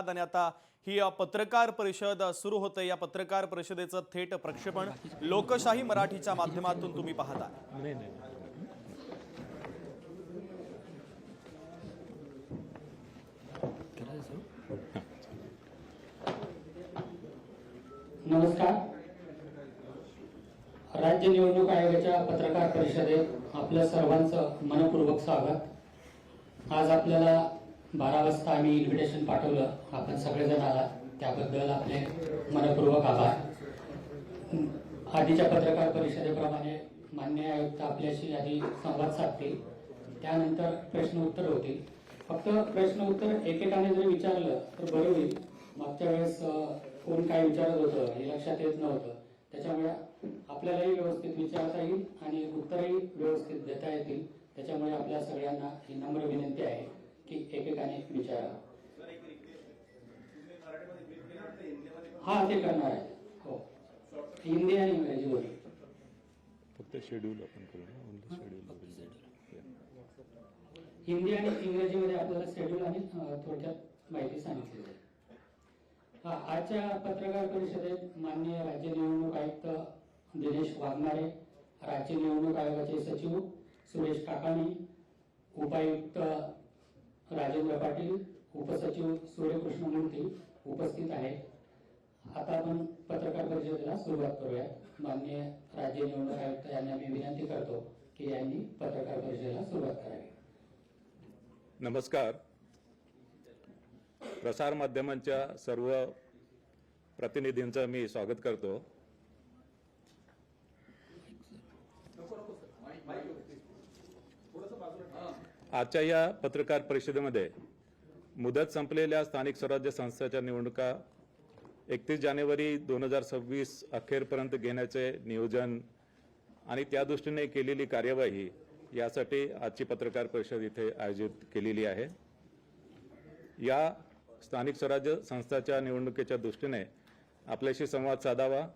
आहात आणि आता ही पत्रकार परिषद सुरू होते। या पत्रकार परिषदेचं थेट प्रक्षेपण लोकशाही मराठीच्या माध्यमातून तुम्ही पाहता। नमस्कार। राज्य निवडणूक आयोगाच्या पत्रकार परिषदेत आपल्या सर्वांचं मनपूर्वक स्वागत। आज आपल्याला 12 वाजता आम्ही इन्व्हिटेशन पाठवलं, आपण सगळेजण आला, त्याबद्दल आपले मनपूर्वक आभार। आधीच्या पत्रकार परिषदेप्रमाणे माननीय आयुक्त आपल्याशी आधी संवाद साधतील, त्यानंतर प्रश्न उत्तर होतील। फक्त प्रश्न उत्तर एकेकाने जर विचारलं तर बरं होईल। मागच्या वेळेस कोण काय विचारत होतं हे लक्षात येत नव्हतं, त्याच्यामुळे आपल्यालाही व्यवस्थित विचारता येईल आणि उत्तरही व्यवस्थित देता येतील। त्याच्यामुळे आपल्या सगळ्यांना ही नम्र विनंती आहे की एकेकाने विचारा। हा, ते करणार आहे। हो, हिंदी आणि इंग्रजी दोन्ही। फक्त शेड्यूल आपण करू ना, शेड्यूल हिंदी आणि इंग्रजीमध्ये आपल्याला शेड्यूल आणि थोडक्यात माहिती सांगितली जाईल। आजच्या पत्रकार परिषदेत माननीय राज्य निवडणूक आयुक्त दिनेश वाघमारे, राज्य निवडणूक आयोगाचे सचिव सुरेश काकाणी, उपायुक्त राजेंद्र पाटील, उपसचिव सूर्यकृष्णमूर्ती उपस्थित आहेत। आता आपण पत्रकार परिषदेला सुरुवात करूया। माननीय राज्य निवडणूक आयुक्त यांना मी विनंती करतो की यांनी पत्रकार परिषदेला सुरुवात करावी। नमस्कार। प्रसार माध्यमांच्या सर्व प्रतिनिधींचं मी स्वागत करतो। आजच्या या पत्रकार परिषदेमध्ये मुदत संपलेल्या स्थानिक स्वराज्य संस्थांच्या निवडणुका 31 जानेवारी 2026 अखेरपर्यंत घेण्याचे नियोजन आणि त्या दृष्टीने केलेली कार्यवाही यासाठी आजची पत्रकार परिषद इथे आयोजित केलेली आहे। या स्थानिक स्वराज्य संस्थांच्या निवडणुकीच्या दृष्टीने आपल्याशी संवाद साधावा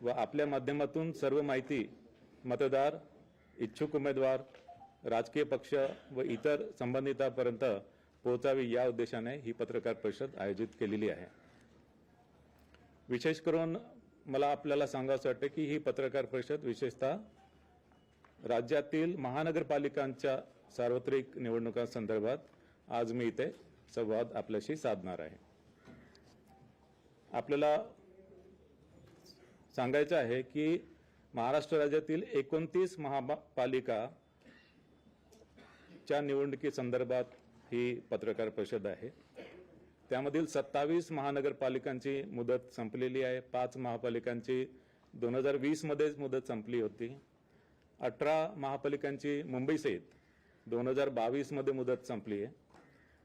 व आपल्या माध्यमातून सर्व माहिती मतदार, इच्छुक उमेदवार, राजकीय पक्ष व इतर संबंधितांपर्यंत पोहोचावी या उद्देशाने ही पत्रकार परिषद आयोजित केलेली आहे। विशेष करून मला आपल्याला सांगायचं वाटतं की ही पत्रकार परिषद विशेषतः राज्यातील महानगरपालिकांच्या सार्वत्रिक निवडणुकांसंदर्भात आज मी इथे संवाद आपल्याशी साधणार आहे। आपल्याला सांगायचं आहे की महाराष्ट्र राज्यातील 29 महापालिकाच्या निवडणुकीसंदर्भात ही पत्रकार परिषद आहे। त्यामधील 27 महानगरपालिकांची मुदत संपलेली आहे। 5 महापालिकांची 2020 मध्येच मुदत संपली होती। 18 महापालिकांची मुंबईसहित 2022 मध्ये मुदत संपली आहे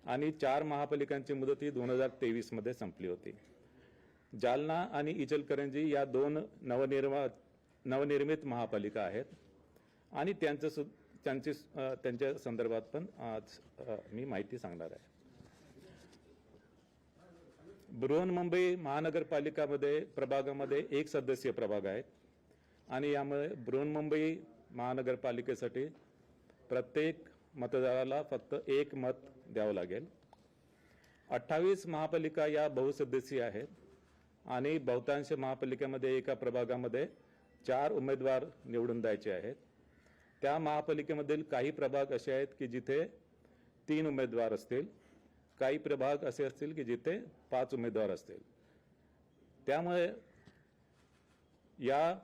आणि 4 महापालिकांची मुदत ही 2023 मध्ये संपली होती। जालना आणि इचलकरंजी या 2 नवनिर्मित महापालिका आहेत आणि त्यांच्या संदर्भात पण आज मी माहिती सांगणार आहे। बृहन्मुंबई महानगरपालिकामध्ये प्रभागामध्ये 1 सदस्यीय प्रभाग आहेत आणि यामुळे बृहन्मुंबई महानगरपालिकेसाठी प्रत्येक मतदाराला फक्त 1 मत द्यावं लागेल। 28 महापालिका या बहुसदस्यीय आहेत आणि बहुतांश महापालिकेमध्ये एका प्रभागामध्ये 4 उमेदवार निवडून द्यायचे आहेत। त्या महापालिकेमधील काही प्रभाग असे आहेत की जिथे 3 उमेदवार असतील, काही प्रभाग असे असतील की जिथे 5 उमेदवार असतील। त्यामुळे या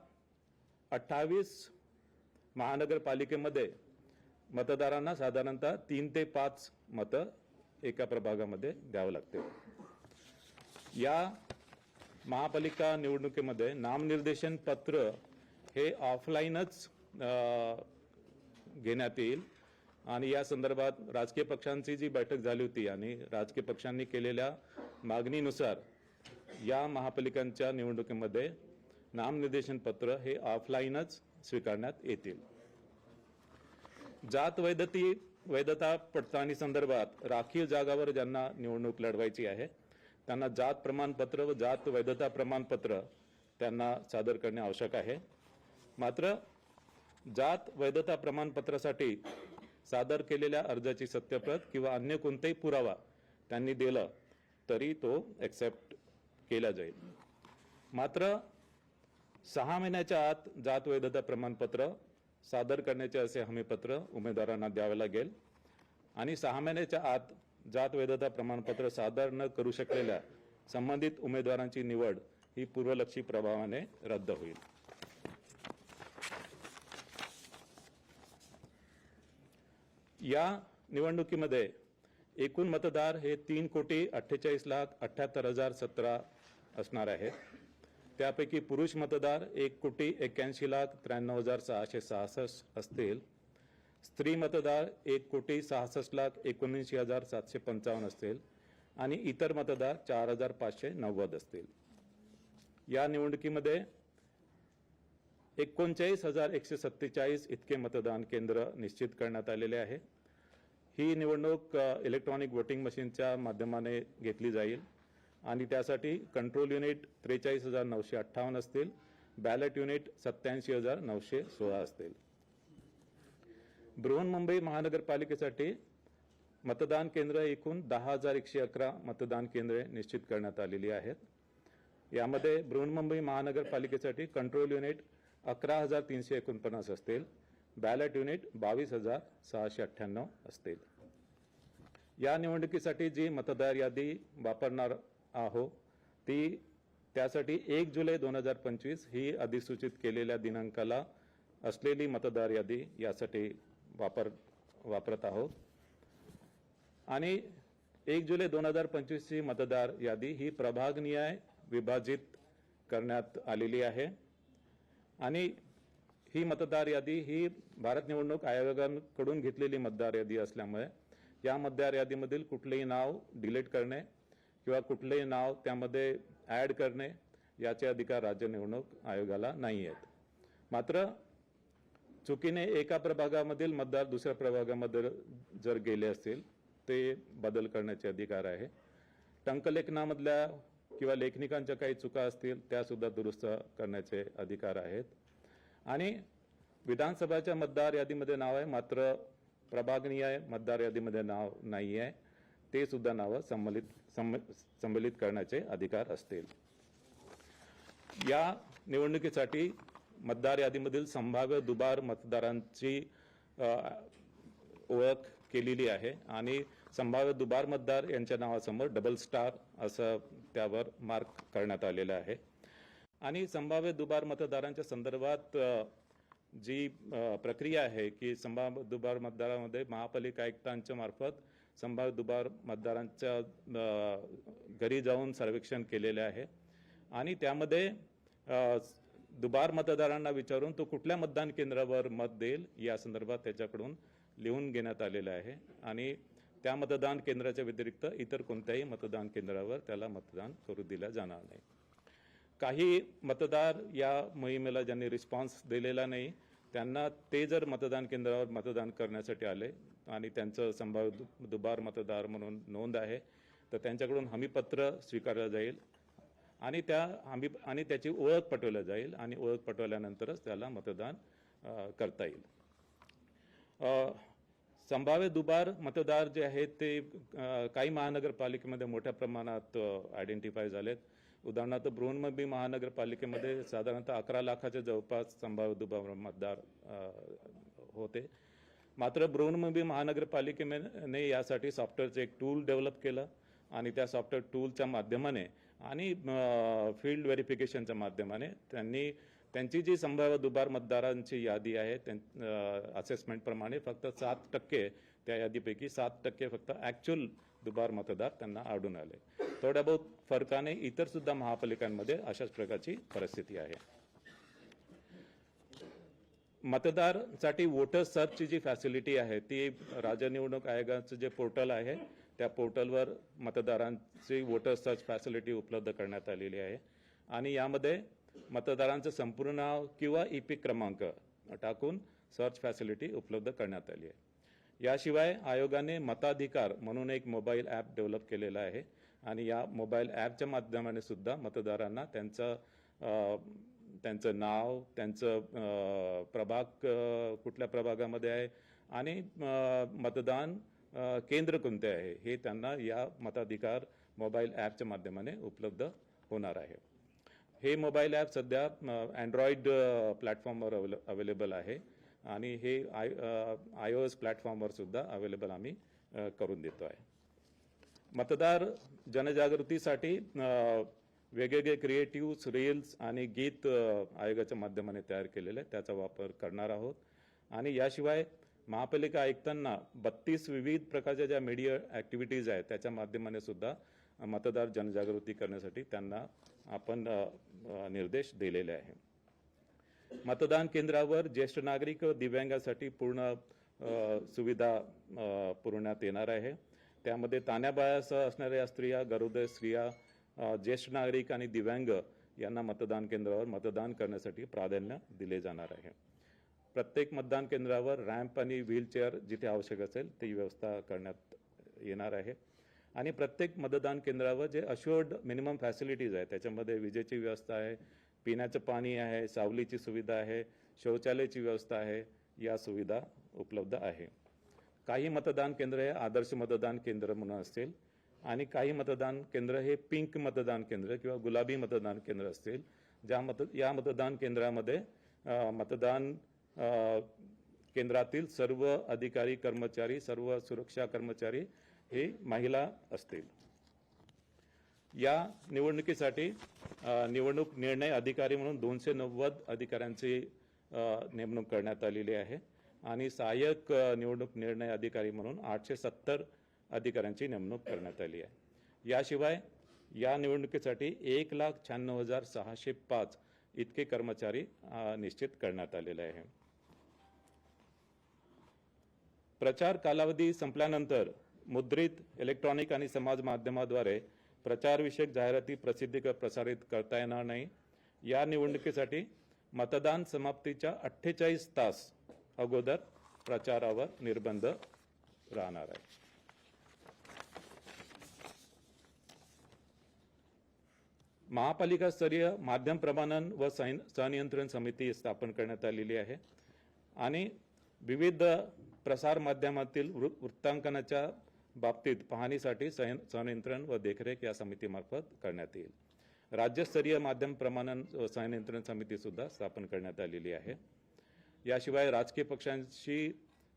28 महानगरपालिकेमध्ये मतदारांना साधारणतः 3 ते 5 मतं एका प्रभागामध्ये द्यावं लागते। या महापालिका निवडणुकीमध्ये नामनिर्देशन पत्र हे ऑफलाईनच घेण्यात येईल आणि या संदर्भात राजकीय पक्षांची जी बैठक झाली होती आणि राजकीय पक्षांनी केलेल्या मागणीनुसार या महापालिकांच्या निवडणुकीमध्ये नामनिर्देशन पत्र हे ऑफलाईनच स्वीकारण्यात येतील। जात वैधता पडताळणी संदर्भात राखीव जागावर ज्यांना निवडणूक लढवायची आहे त्यांना जात प्रमाणपत्र व जात वैधता प्रमाणपत्र त्यांना सादर करणे आवश्यक आहे। मात्र जात वैधता प्रमाणपत्रासाठी सादर केलेल्या अर्जाची सत्यप्रत किंवा अन्य कोणताही पुरावा त्यांनी दिला तरी तो एक्सेप्ट केला जाईल. मात्र 6 महिन्याच्या आत जात वैधता प्रमाणपत्र सादर करण्याचे असे हमीपत्र उमेदवारांना द्यावे लागेल आणि 6 महिन्याच्या आत जात वैधता प्रमाणपत्र सादर न करू शकलेल्या संबंधित उमेदवारांची निवड ही पूर्वलक्षी प्रभावाने रद्द होईल. या निवडणुकीमध्ये एकूण मतदार हे 3,48,78,017 असणार आहेत. त्यापैकी पुरुष मतदार 1,81,93,666 असतील. स्त्री मतदार 1,66,19,755 असतील आणि इतर मतदार 4,590 असतील. या निवडणुकीमध्ये 39,147 इतके मतदान केंद्र निश्चित करण्यात आलेले आहे. ही निवडणूक इलेक्ट्रॉनिक वोटिंग मशीनच्या माध्यमाने घेतली जाईल आणि त्यासाठी कंट्रोल युनिट 43,958 असतील. बॅलेट युनिट 87,916 असतील. बृहन्मुंबई महानगरपालिकेसाठी मतदान केंद्र एकूण 10,111 मतदान केंद्रे निश्चित करण्यात आलेली आहेत. यामध्ये बृहन्मुंबई महानगरपालिकेसाठी कंट्रोल युनिट 11,349 असतील. बॅलेट युनिट 22,698 असतील. या निवडणुकीसाठी जी मतदार यादी वापरणार आहोत त्यासाठी 1 जुलै 2025 ही अधिसूचित केलेल्या दिनांकाला असलेली मतदार यादी यासाठी वापरत आहोत आणि 1 जुलै 2025 ची मतदार यादी ही प्रभागनिहाय विभाजित करण्यात आलेली आहे आणि ही मतदार यादी ही भारत निवडणूक आयोगाकडून घेतलेली मतदार यादी असल्यामुळे या मतदार यादीमधील कुठलेही नाव डिलीट करणे किंवा कुठलेही नाव त्यामध्ये ॲड करणे याचे अधिकार राज्य निवडणूक आयोगाला नाही आहेत. मात्र चुकीने एका प्रभागामधील मतदार दुसऱ्या प्रभागामध्ये जर गेले असतील ते बदल करण्याचे अधिकार आहे. टंकलेखनामधल्या किंवा लेखनिकांच्या काही चुका असतील त्या सुद्धा दुरुस्त करण्याचे अधिकार आहेत. आणि विधानसभाच्या मतदार यादीमध्ये नाव आहे मात्र प्रभागनिहाय मतदार यादीमध्ये नाव नाही आहे ते सुद्धा नावं संमलित करण्याचे अधिकार असतील. या निवडणुकीसाठी मतदार यादीमधील संभाव्य दुबार मतदारांची ओळख केलेली आहे आणि संभाव्य दुबार मतदार यांच्या नावासमोर डबल स्टार असं त्यावर मार्क करण्यात आलेलं आहे. आणि संभाव्य दुबार मतदारांच्या संदर्भात जी प्रक्रिया आहे की संभाव्य दुबार मतदारामध्ये महापालिका आयुक्तांच्या मार्फत संभाव्य दुबार मतदारांच्या घरी जाऊन सर्वेक्षण केलेले आहे आणि त्यामध्ये दुबार मतदारांना विचारून तो कुठल्या मतदान केंद्रावर मत देईल या संदर्भात त्याच्याकडून लिहून घेण्यात आलेलं आहे आणि त्या मतदान केंद्राच्या व्यतिरिक्त इतर कोणत्याही मतदान केंद्रावर त्याला मतदान करू दिलं जाणार नाही. काही मतदार या मोहिमेला ज्यांनी रिस्पॉन्स दिलेला नाही त्यांना ते जर मतदान केंद्रावर मतदान करण्यासाठी आले आणि त्यांचं संभाव्य दुबार मतदार म्हणून नोंद आहे तर त्यांच्याकडून हमीपत्र स्वीकारलं जाईल आणि त्याची ओळख पटवली जाईल आणि ओळख पटवल्यानंतरच त्याला मतदान करता येईल. संभाव्य दुबार मतदार जे आहेत ते काही महानगरपालिकेमध्ये मोठ्या प्रमाणात आयडेंटिफाय झालेत. उदाहरणार्थ बृहन्मुंबई महानगरपालिकेमध्ये साधारणतः 11 लाखाच्या जवळपास संभाव्य दुबार मतदार होते. मात्र बृहन्मुंबई महानगरपालिकेने यासाठी सॉफ्टवेअरचं एक टूल डेव्हलप केलं आणि त्या सॉफ्टवेअर टूलच्या माध्यमाने आणि फील्ड व्हेरिफिकेशनच्या माध्यमाने त्यांची जी संभाव्य दुबार मतदारांची यादी आहे असेसमेंटप्रमाणे फक्त 7% त्या यादीपैकी 7% फक्त ॲक्च्युअल दुबार मतदार त्यांना आढळून आले. थोड्या बहुत फरकाने इतर सुद्धा महापालिकांमध्ये अशाच प्रकारची परिस्थिती आहे. मतदारांसाठी वोटर सर्चची जी फॅसिलिटी आहे ती राज्य निवडणूक आयोगाचं जे पोर्टल आहे त्या पोर्टलवर मतदारांची वोटर सर्च फॅसिलिटी उपलब्ध करण्यात आलेली आहे आणि यामध्ये मतदारांचं संपूर्ण नाव किंवा ई-पिक क्रमांक टाकून सर्च फॅसिलिटी उपलब्ध करण्यात आली आहे. याशिवाय आयोगाने मताधिकार म्हणून एक मोबाईल ॲप डेव्हलप केलेला आहे आणि या मोबाईल ॲपच्या माध्यमाने सुद्धा मतदारांना त्यांचं नाव, त्यांचं प्रभाग कुठल्या प्रभागामध्ये आहे आणि मतदान केंद्र कोणते आहे हे त्यांना या मताधिकार मोबाईल ॲपच्या माध्यमाने उपलब्ध होणार आहे. हे मोबाईल ॲप सध्या अँड्रॉइड प्लॅटफॉर्मवर अवेलेबल आहे आणि हे iOS प्लॅटफॉर्मवर सुद्धा अवेलेबल आम्ही करून देतो आहे. मतदार जनजागृतीसाठी वेगवेगळे क्रिएटिव्ह रील्स आणि गीत आयोगाच्या माध्यमाने तयार केलेले त्याचा वापर करणार आहोत. आणि याशिवाय महापालिका आयुक्तांना 32 विविध प्रकारच्या ज्या मीडिया ॲक्टिव्हिटीज आहेत त्याच्या माध्यमाने सुद्धा मतदार जनजागृती करण्यासाठी त्यांना आपण निर्देश दिलेले आहे. मतदान केंद्रावर ज्येष्ठ नागरिक व दिव्यांगासाठी पूर्ण सुविधा पुरवण्यात येणार आहे. त्यामध्ये तान्याबायासह असणाऱ्या स्त्रिया, गरोदर स्त्रिया, ज्येष्ठ नागरिक आणि दिव्यांग यांना मतदान केंद्रावर मतदान करण्यासाठी प्राधान्य दिले जाणार आहे. प्रत्येक मतदान केंद्रावर रॅम्प आणि व्हीलचेअर जिथे आवश्यक असेल ती व्यवस्था करण्यात येणार आहे. आणि प्रत्येक मतदान केंद्रावर जे अश्युअर्ड मिनिमम फॅसिलिटीज आहे त्याच्यामध्ये विजेची व्यवस्था आहे, पिण्याचं पाणी आहे, सावलीची सुविधा आहे, शौचालयाची व्यवस्था आहे, या सुविधा उपलब्ध आहे. काही मतदान केंद्र हे आदर्श मतदान केंद्र म्हणून असतील आणि काही मतदान केंद्र हे पिंक मतदान केंद्र किंवा गुलाबी मतदान केंद्र असतील. या मतदान केंद्रामध्ये मतदान केंद्रातील सर्व अधिकारी कर्मचारी, सर्व सुरक्षा कर्मचारी हे महिला असतील. या निवडणुकीसाठी निवडणूक निर्णय अधिकारी म्हणून 290 अधिकाऱ्यांची नेमणूक करण्यात आलेली आहे आणि सहाय्यक निवडणूक निर्णय अधिकारी म्हणून 870 अधिकाऱ्यांची नेमणूक करण्यात आली आहे. याशिवाय या निवडणुकीसाठी 1,96,605 इतके कर्मचारी निश्चित करण्यात आलेले आहे. प्रचार कालावधी संपल्यानंतर मुद्रित, इलेक्ट्रॉनिक आणि समाज माध्यमाद्वारे प्रचारविषयक जाहिराती प्रसारित करता येणार नाही. या निवडणुकीसाठी मतदान समाप्तीच्या 48 तास अगोदर प्रचारावर निर्बंध राहणार आहे. महापालिका स्तरीय माध्यम प्रमाणन व संनियंत्रण समिती स्थापन करण्यात आलेली आहे आणि विविध प्रसार माध्यमातील वृत्तांकनाच्या बाबतीत पाहणीसाठी संनियंत्रण व देखरेख या समितीमार्फत करण्यात येईल. राज्यस्तरीय माध्यम प्रमाणन व संनियंत्रण समिती सुद्धा स्थापन करण्यात आलेली आहे. याशिवाय राजकीय पक्षांशी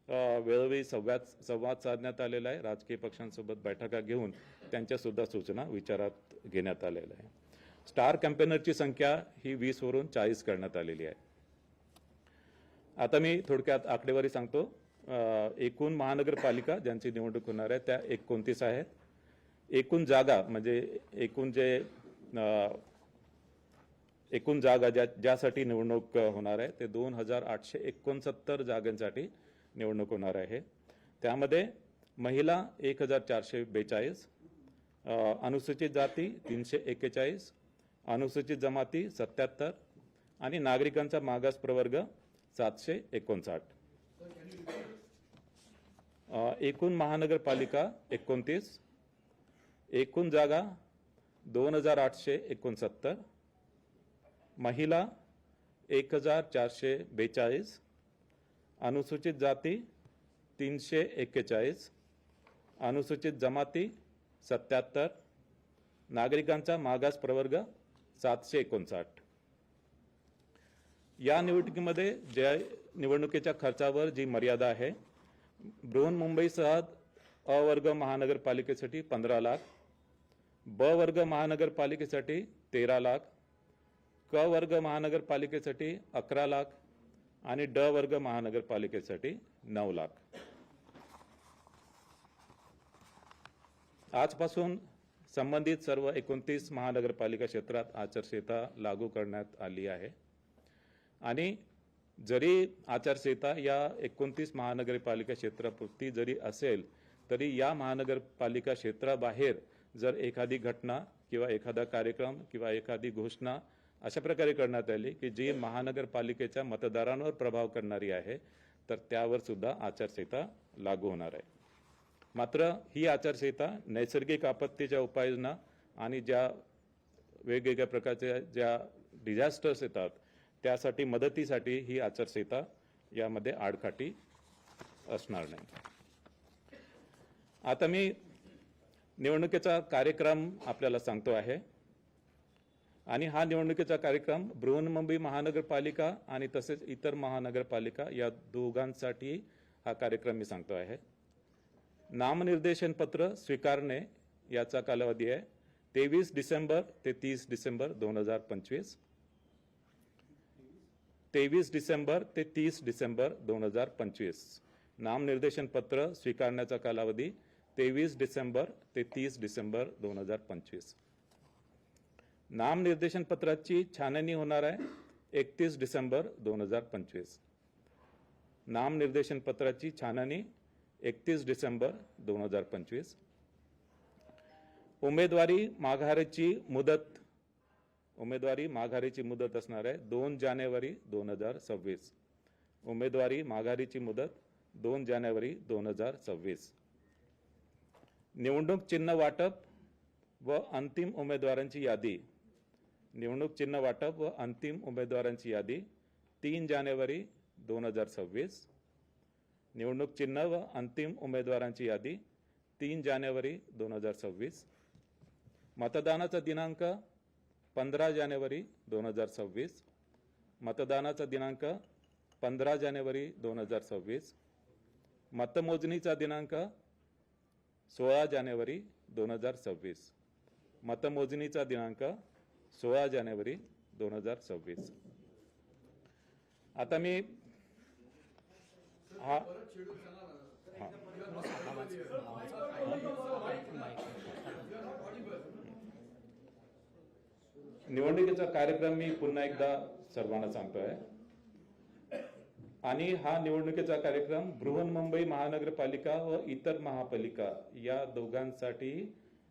वेळोवेळी संवाद साधण्यात आलेला आहे. राजकीय पक्षांसोबत बैठका घेऊन त्यांच्या सुद्धा सूचना विचारात घेण्यात आलेल्या आहे. स्टार कॅम्पेनरची संख्या ही 20 वरून 40 करण्यात आलेली आहे. आता मी थोडक्यात आकडेवारी सांगतो. एकूण महानगरपालिका ज्यांची निवडणूक होणार आहे त्या 29 आहेत. एकूण जागा म्हणजे एकूण जागा ज्यासाठी निवडणूक होणार आहे ते 2,869 जागांसाठी निवडणूक होणार आहे. त्यामध्ये महिला 1,442, अनुसूचित जाती 341, अनुसूचित जमाती 77 आणि नागरिकांचा मागास प्रवर्ग 759. एकूण महानगरपालिका 29, एकूण जागा 2,869, महिला 1,442, अनुसूचित जाती 341, अनुसूचित जमाती 77, नागरिकांचा मागास प्रवर्ग 759. या निवडणुकीमध्ये ज्या निवडणुकीच्या खर्चावर जी मर्यादा आहे, बृहन्मुंबईसह अ वर्ग महानगरपालिकेसाठी 15 लाख, ब वर्ग महानगरपालिकेसाठी 13 लाख, क वर्ग महानगरपालिकेसाठी 11 लाख आणि ड वर्ग महानगरपालिकेसाठी 9 लाख. आजपासून संबंधित सर्व 29 महानगरपालिका क्षेत्रात आचारसंहिता लागू करण्यात आली आहे आणि जरी आचारसंहिता या 29 महानगरपालिका क्षेत्रापुरती जरी असेल तरी या महानगरपालिका क्षेत्राबाहेर जर एखादी घटना किंवा एखादा कार्यक्रम किंवा एखादी घोषणा अशा प्रकारे करण्यात आली की जी महानगरपालिकेच्या मतदारांवर प्रभाव करणारी आहे तर त्यावर सुद्धा आचारसंहिता लागू होणार आहे. मात्र ही आचारसंहिता नैसर्गिक आपत्तीच्या उपाययोजना आणि ज्या वेगवेगळ्या प्रकारच्या ज्या डिझास्टर्स येतात त्यासाठी मदतीसाठी ही आचारसंहिता यामध्ये आडकाठी असणार नाही. आता मी निवडणुकीचा कार्यक्रम आपल्याला सांगतो आहे आणि हा निवडणुकीचा कार्यक्रम बृहन्मुंबई महानगरपालिका आणि तसेच इतर महानगरपालिका या दोघांसाठी हा कार्यक्रम मी सांगतो आहे. नामनिर्देशन पत्र स्वीकारणे याचा कालावधी आहे 23 डिसेंबर ते 30 डिसेंबर 2025. 23 डिसेंबर ते 30 डिसेंबर 2025. नामनिर्देशन पत्र स्वीकारण्याचा कालावधी 23 डिसेंबर ते 30 डिसेंबर 2025. नामनिर्देशन पत्राची छाननी होणार आहे 31 डिसेंबर 2025. नामनिर्देशन पत्राची छाननी 31 डिसेंबर 2025. उमेदवारी माघारीची मुदत असणार आहे 2 जानेवारी 2026. उमेदवारी माघारीची मुदत 2 जानेवारी 2026. निवडणूक चिन्ह वाटप व अंतिम उमेदवारांची यादी. निवडणूक चिन्ह वाटप व अंतिम उमेदवारांची यादी 3 जानेवारी 2026. निवडणूक चिन्ह व अंतिम उमेदवारांची यादी 3 जानेवारी 2026. मतदानाचा दिनांक 15 जानेवारी 2026. मतदानाचा दिनांक 15 जानेवारी 2026. मतमोजणीचा दिनांक 16 जानेवारी 2026. मतमोजणीचा दिनांक 16 जानेवारी 2026. आता मी निवडणुकीचा कार्यक्रम मी पुन्हा एकदा सर्वांना सांगतोय आणि हा निवडणुकीचा कार्यक्रम बृहन्मुंबई महानगरपालिका व इतर महापालिका या दोघांसाठी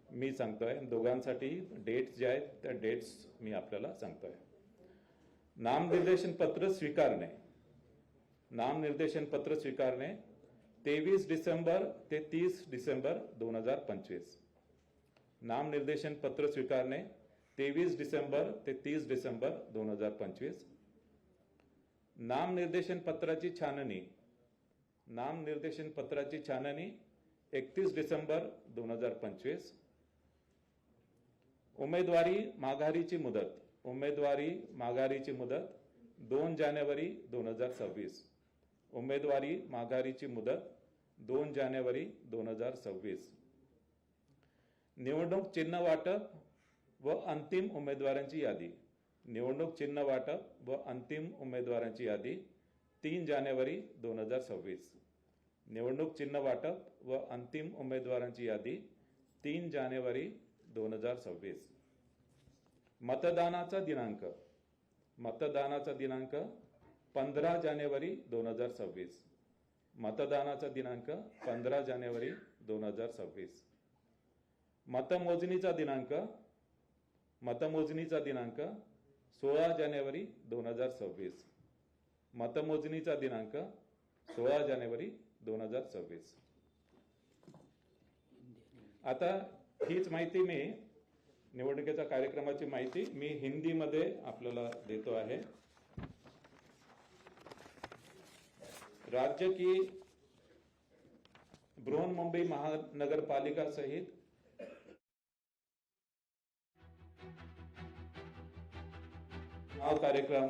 मी सांगतोय. दोघांसाठी डेट्स जे आहेत त्या डेट्स मी आपल्याला सांगतोय. नामनिर्देशन पत्र स्वीकारणे. नामनिर्देशन पत्र स्वीकारणे 23 डिसेंबर ते 30 डिसेंबर 2025. नामनिर्देशन पत्र स्वीकारणे 23 डिसेंबर ते 30 डिसेंबर 2025. नामनिर्देशन पत्राची छाननी. नामनिर्देशन पत्राची छाननी 31 डिसेंबर 2025. उमेदवारी माघारीची मुदत. उमेदवारी माघारीची मुदत 2 जानेवारी 2026. उमेदवारी माघारीची मुदत 2 जानेवारी 2026. निवडणूक चिन्ह वाटप व अंतिम उमेदवारांची यादी. निवडणूक चिन्ह वाटप व अंतिम उमेदवारांची यादी 3 जानेवारी 2026. निवडणूक चिन्ह वाटप व अंतिम उमेदवारांची यादी 3 जानेवारी 2026. मतदानाचा दिनांक. मतदानाचा दिनांक 15 जानेवारी 2026. मतदानाचा दिनांक 15 जानेवारी 2026. मतमोजणीचा दिनांक. मतमोजणीचा दिनांक 16 जानेवारी 2026. मतमोजणीचा दिनांक 16 जानेवारी 2026. आता हीच माहिती मी निवडणुकीच्या कार्यक्रमाची माहिती मी हिंदीमध्ये आपल्याला देतो आहे. राज्य की बृहन्मुंबई महानगरपालिका सहित चुनाव कार्यक्रम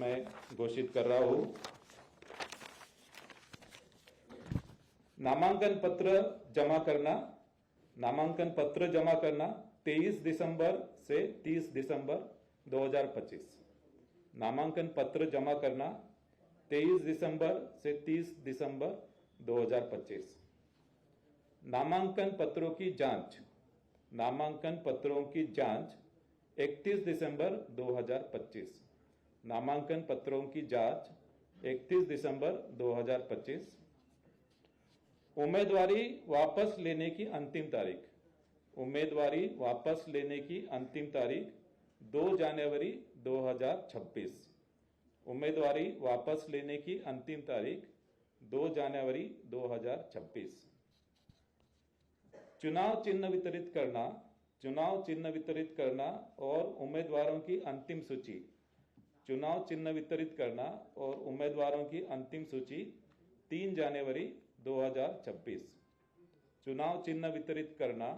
मैं घोषित कर रहा हूं. नामांकन पत्र जमा करना. नामांकन पत्र जमा करना 23 दिसंबर से 30 दिसंबर 2025. नामांकन पत्र जमा करना 23 दिसंबर से 30 दिसंबर 2025. नामांकन पत्रों की जांच. नामांकन पत्रों की जांच 31 दिसंबर 2025. नामांकन पत्रों की जांच 31 दिसंबर 2025. उम्मीदवारी वापस लेने की अंतिम तारीख. उम्मीदवारी वापस लेने की अंतिम तारीख 2 जनवरी 2026. उम्मीदवारी वापस लेने की अंतिम तारीख 2 जनवरी 2026. चुनाव चिन्ह वितरित करना. चुनाव चिन्ह वितरित करना और उम्मीदवारों की अंतिम सूची. चुनाव चिन्ह वितरित करना और उम्मीदवारों की अंतिम सूची 3 जनवरी 2026. चुनाव चिन्ह वितरित करना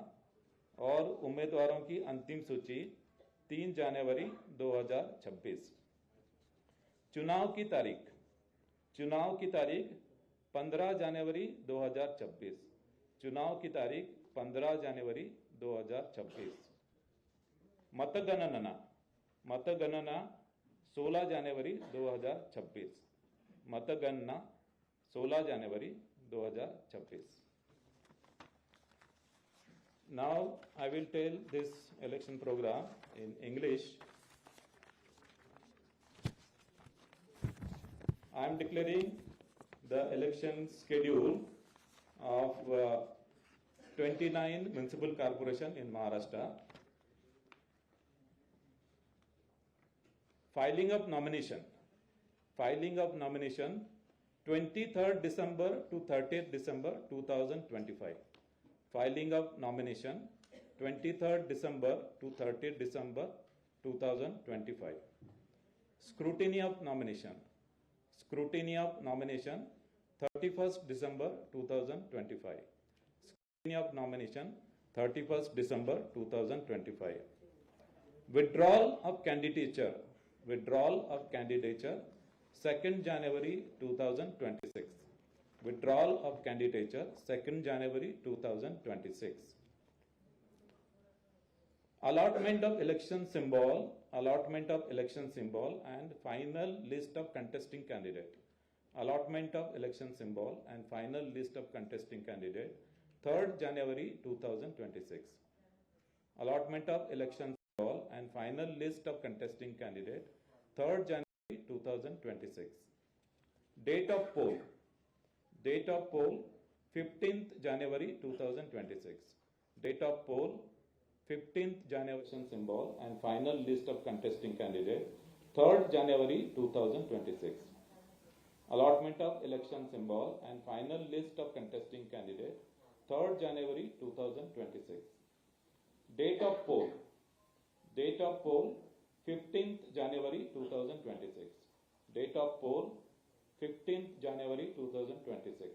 और उम्मीदवारों की अंतिम सूची 3 जनवरी 2026। चुनाव की तारीख 15 जनवरी 2026। चुनाव की तारीख 15 जनवरी 2026। मतगणना 16 जनवरी 2026। मतगणना 16 January 2026। Now I will tell this election program in English. I am declaring the election schedule of 29 municipal corporation in Maharashtra. Filing of nomination 23rd December to 30th December 2025. Filing of nomination 23rd December to 30th December 2025. Scrutiny of nomination 31st December 2025. Scrutiny of nomination 31st December 2025. Withdrawal of candidature 2nd January 2026. Withdrawal of candidature 2nd January 2026. Allotment of election symbol and final list of contesting candidate. Allotment of election symbol and final list of contesting candidate 3rd January 2026. Allotment of election symbol and final list of contesting candidate 3rd January 2026. Date of poll 15th January 2026. Date of poll 15th January. Election symbol and final list of contesting candidate 3rd January 2026. Allotment of election symbol and final list of contesting candidate 3rd January 2026. Date of poll 15th January 2026. Date of poll 15th January 2026.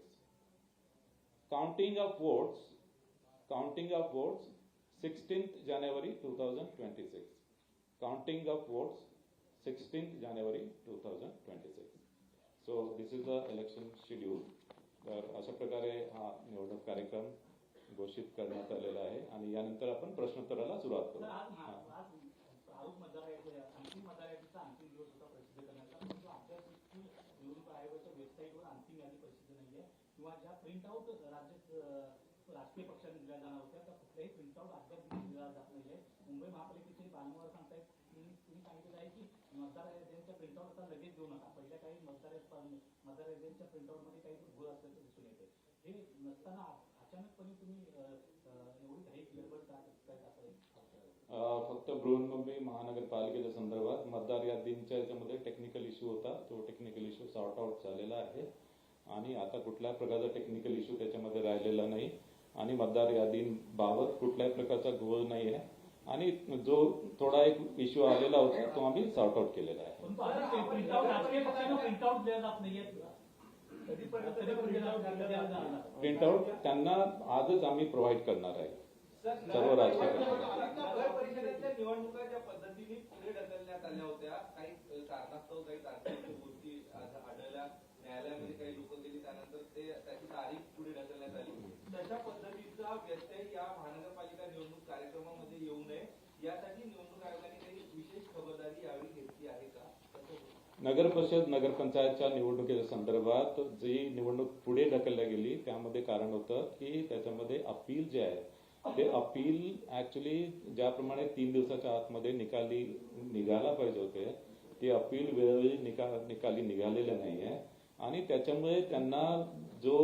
Counting of votes 16th January 2026. Counting of votes 16th January 2026. So this is the election schedule. तर अशा प्रकारे हा निवडणूक कार्यक्रम घोषित करण्यात आलेला आहे आणि यानंतर आपण प्रश्नोत्तराला सुरुवात करू. किंवा ज्या प्रिंटआउट राजकीय पक्षांनी दिल्या जाणार होत्या त्या कुठल्याही प्रिंटआउट अद्याप दिला जात नाहीये. मुंबई महापालिकेचे बांधवार सांगतायत तुम्ही सांगितलं आहे की मतदार याद्यांच्या प्रिंटआउट आता लगेच देऊ नका. पहिल्या काही मतदार याद्यांच्या प्रिंटआउट मध्ये काही भूल असल्याचं दिसून येते. हे नसताना अचानकपणे तुम्ही एवढी घाई गडबड करतायत असं फक्त बृहन्मुंबई महानगरपालिकेच्या संदर्भात मतदार यादींच्या याच्यामध्ये टेक्निकल इश्यू होता. तो टेक्निकल इश्यू सॉर्ट आउट झालेला आहे आणि आता कुठल्याही प्रकारचा टेक्निकल इश्यू त्याच्यामध्ये राहिलेला नाही आणि मतदार यादींबाबत कुठल्याही प्रकारचा घोळ नाही आहे आणि जो थोडा एक इश्यू आलेला होता तो आम्ही सॉर्ट आउट केलेला आहे. प्रिंटआउट त्यांना आजच आम्ही प्रोव्हाइड करणार आहे सर्व राजकीय परिषदेच्या निवडणुका ज्या पद्धतीने पुढे ढकलण्यात आल्या होत्या काही कारणास्तव काही तांत्रिक गोष्टी आढळल्या न्यायालयामध्ये काही लोक गेली त्यानंतर त्याची तारीख पुढे ढकलण्यात आली. तशा पद्धतीचा व्यत्यय या महानगरपालिका निवडणूक कार्यक्रमामध्ये येऊ नये यासाठी निवडणूक आयोगाने काही विशेष खबरदारी यावेळी घेतली आहे का? नगर परिषद नगरपंचायतच्या निवडणुकीच्या संदर्भात जी निवडणूक पुढे ढकलल्या गेली त्यामध्ये कारण होतं की त्याच्यामध्ये अपील जे आहे ते अपील ऍक्च्युली ज्याप्रमाणे 3 दिवसाच्या आतमध्ये निघाला पाहिजे होते ते अपील वेळोवेळी निकाली निघालेले नाहीये आणि त्याच्यामुळे त्यांना जो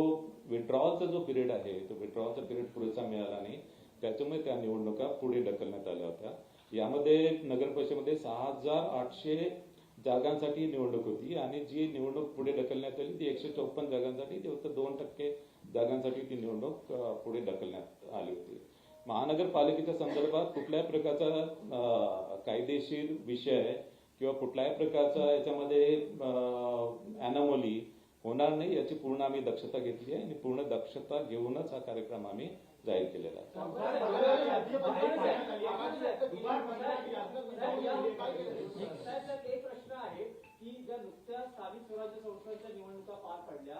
विड्रॉलचा जो पिरियड आहे तो विड्रॉलचा पिरियड पुरेसा मिळाला नाही. त्याच्यामुळे त्या निवडणुका पुढे ढकलण्यात आल्या होत्या. यामध्ये नगर परिषदेमध्ये 6,800 जागांसाठी निवडणूक होती आणि जी निवडणूक पुढे ढकलण्यात आली ती 154 जागांसाठी ती फक्त 2% जागांसाठी ती निवडणूक पुढे ढकलण्यात आली होती. महानगरपालिकेच्या संदर्भात कुठल्याही प्रकारचा कायदेशीर विषय किंवा कुठल्याही प्रकारचा याच्यामध्ये अॅनोमली होणार नाही याची पूर्ण आम्ही दक्षता घेतली आहे आणि पूर्ण दक्षता घेऊनच हा कार्यक्रम आम्ही जाहीर केलेला आहे. एक प्रश्न आहे की ज्या नुकत्या स्थानिक स्वराज्य संस्थांच्या निवडणुका पार पडल्या,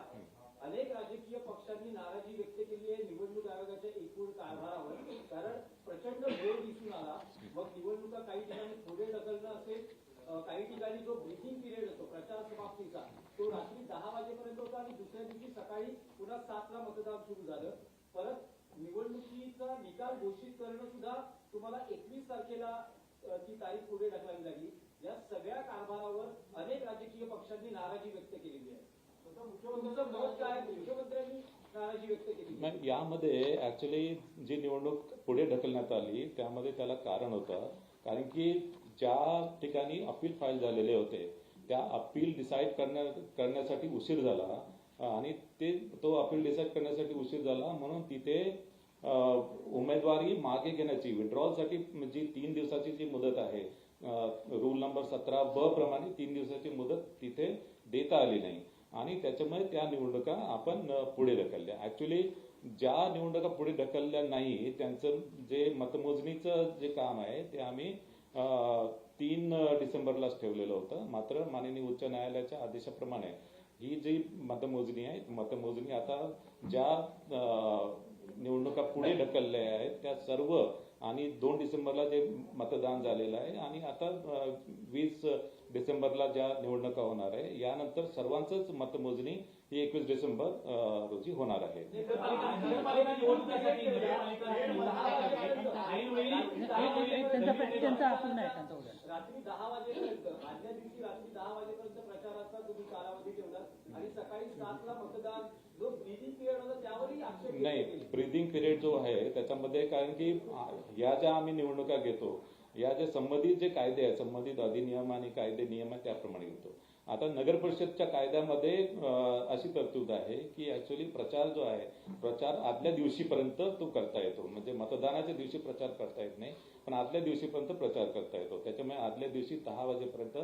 अनेक राजकीय पक्षांनी नाराजी व्यक्त केली आहे निवडणूक आयोगाच्या एकूण कारभारावर, कारण प्रचंड वेळ दिसून आला. मग निवडणुका काही ठिकाणी पुढे ढकलणं असेल, काही ठिकाणी जो ब्रीथिंग पिरियड असतो प्रचार समाप्तीचा तो रात्री 10 वाजेपर्यंत होता आणि दुसऱ्या दिवशी सकाळी पुन्हा 7ला मतदान सुरू झालं. परत निवडणुकीचा निकाल घोषित करणं सुद्धा तुम्हाला 21 तारखेला ती तारीख पुढे ढकलावी लागली. या सगळ्या कारभारावर अनेक राजकीय पक्षांनी नाराजी व्यक्त केलेली आहे. तुमचं मत काय? मुख्यमंत्र्यांनी नाराजी व्यक्त केली. नाही, यामध्ये ऍक्च्युली जी निवडणूक पुढे ढकलण्यात आली त्यामध्ये त्याला कारण होतं, कारण की ज्या ठिकाणी अपील फाईल झालेले होते त्या अपील डिसाईड करण्यासाठी उशीर झाला आणि तो अपील डिसाईड करण्यासाठी उशीर झाला म्हणून तिथे उमेदवारी मागे घेण्याची विड्रॉलसाठी जी 3 दिवसाची जी मुदत आहे रूल नंबर 17(ब) प्रमाणे 3 दिवसाची मुदत तिथे देता आली नाही आणि त्याच्यामुळे त्या निवडणुका आपण पुढे ढकलल्या. ऍक्च्युली ज्या निवडणुका पुढे ढकलल्या नाही त्यांचं जे मतमोजणीचं जे काम आहे ते आम्ही 3 डिसेंबरलाच ठेवलेलं होतं. मात्र माननीय उच्च न्यायालयाच्या आदेशाप्रमाणे ही जी मतमोजणी आहे मतमोजणी आता ज्या निवडणुका पुढे ढकलल्या आहेत त्या सर्व आणि 2 डिसेंबरला जे मतदान झालेलं आहे आणि आता 20 डिसेंबरला ज्या निवडणुका होणार आहे यानंतर सर्वांचंच मतमोजणी ही 21 डिसेंबर रोजी होणार आहे. रात्री 10 वाजेपर्यंत आदल्या दिवशी रात्री 10 वाजेपर्यंत प्रचाराचा तुम्ही कालावधी ठेवला आणि सकाळी 7ला मतदान. जो ब्रीदिंग पिरियड होता त्यावरही आक्षेप नाही, ब्रीदिंग पिरियड जो आहे त्याच्यामध्ये कारण की या ज्या आम्ही निवडणुका घेतो या ज्या संबंधित जे कायदे आहेत संबंधित अधिनियम आणि कायदे नियम आहेत त्याप्रमाणे घेतो. आता नगर परिषदच्या कायद्यामध्ये अशी तरतूद आहे की ऍक्च्युली प्रचार जो आहे प्रचार आदल्या दिवशीपर्यंत तो करता येतो, म्हणजे मतदानाच्या दिवशी प्रचार करता येत नाही पण आदल्या दिवशीपर्यंत प्रचार करता येतो. त्याच्यामुळे आदल्या दिवशी 10 वाजेपर्यंत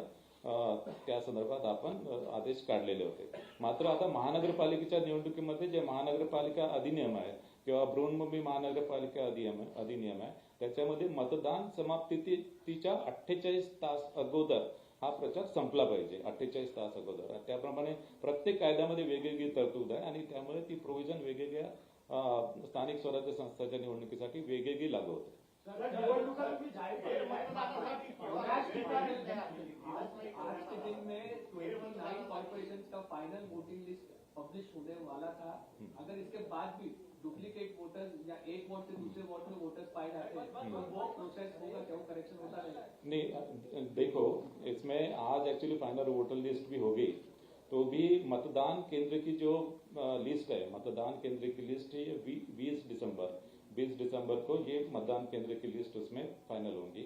त्या संदर्भात आपण आदेश काढलेले होते. मात्र आता महानगरपालिकेच्या निवडणुकीमध्ये जे महानगरपालिका अधिनियम आहे किंवा बृहन्मुंबई महानगरपालिका अधिनियम आहे त्याच्यामध्ये मतदान समाप्तीच्या 48 तास अगोदर हा प्रचार संपला पाहिजे. 48 तास अगोदर त्याप्रमाणे प्रत्येक कायद्यामध्ये वेगवेगळी तरतूद आहे आणि त्यामुळे ती प्रोव्हिजन वेगवेगळ्या स्थानिक स्वराज्य संस्थांच्या निवडणुकीसाठी वेगवेगळी लागू होते. आज के दिन में 29 कॉर्पोरेशन का फाइनल वोटिंग लिस्ट पब्लिश होने वाला था. अगर इसके बाद भी डुप्लीकेट वोटर्स या एक वोट से दूसरे वोट में वोटर्स पाए जाते हैं तो वो प्रोसेस होगा क्या, वो करेक्शन होता रहेगा? नहीं, देखो इसमें आज एक्चुअली फाइनल वोटर लिस्ट भी हो गई तो भी मतदान केंद्र की जो लिस्ट है मतदान केंद्र की लिस्ट है ये 20 दिसंबर को ये मतदान केंद्र की लिस्ट उसमें फाइनल होंगी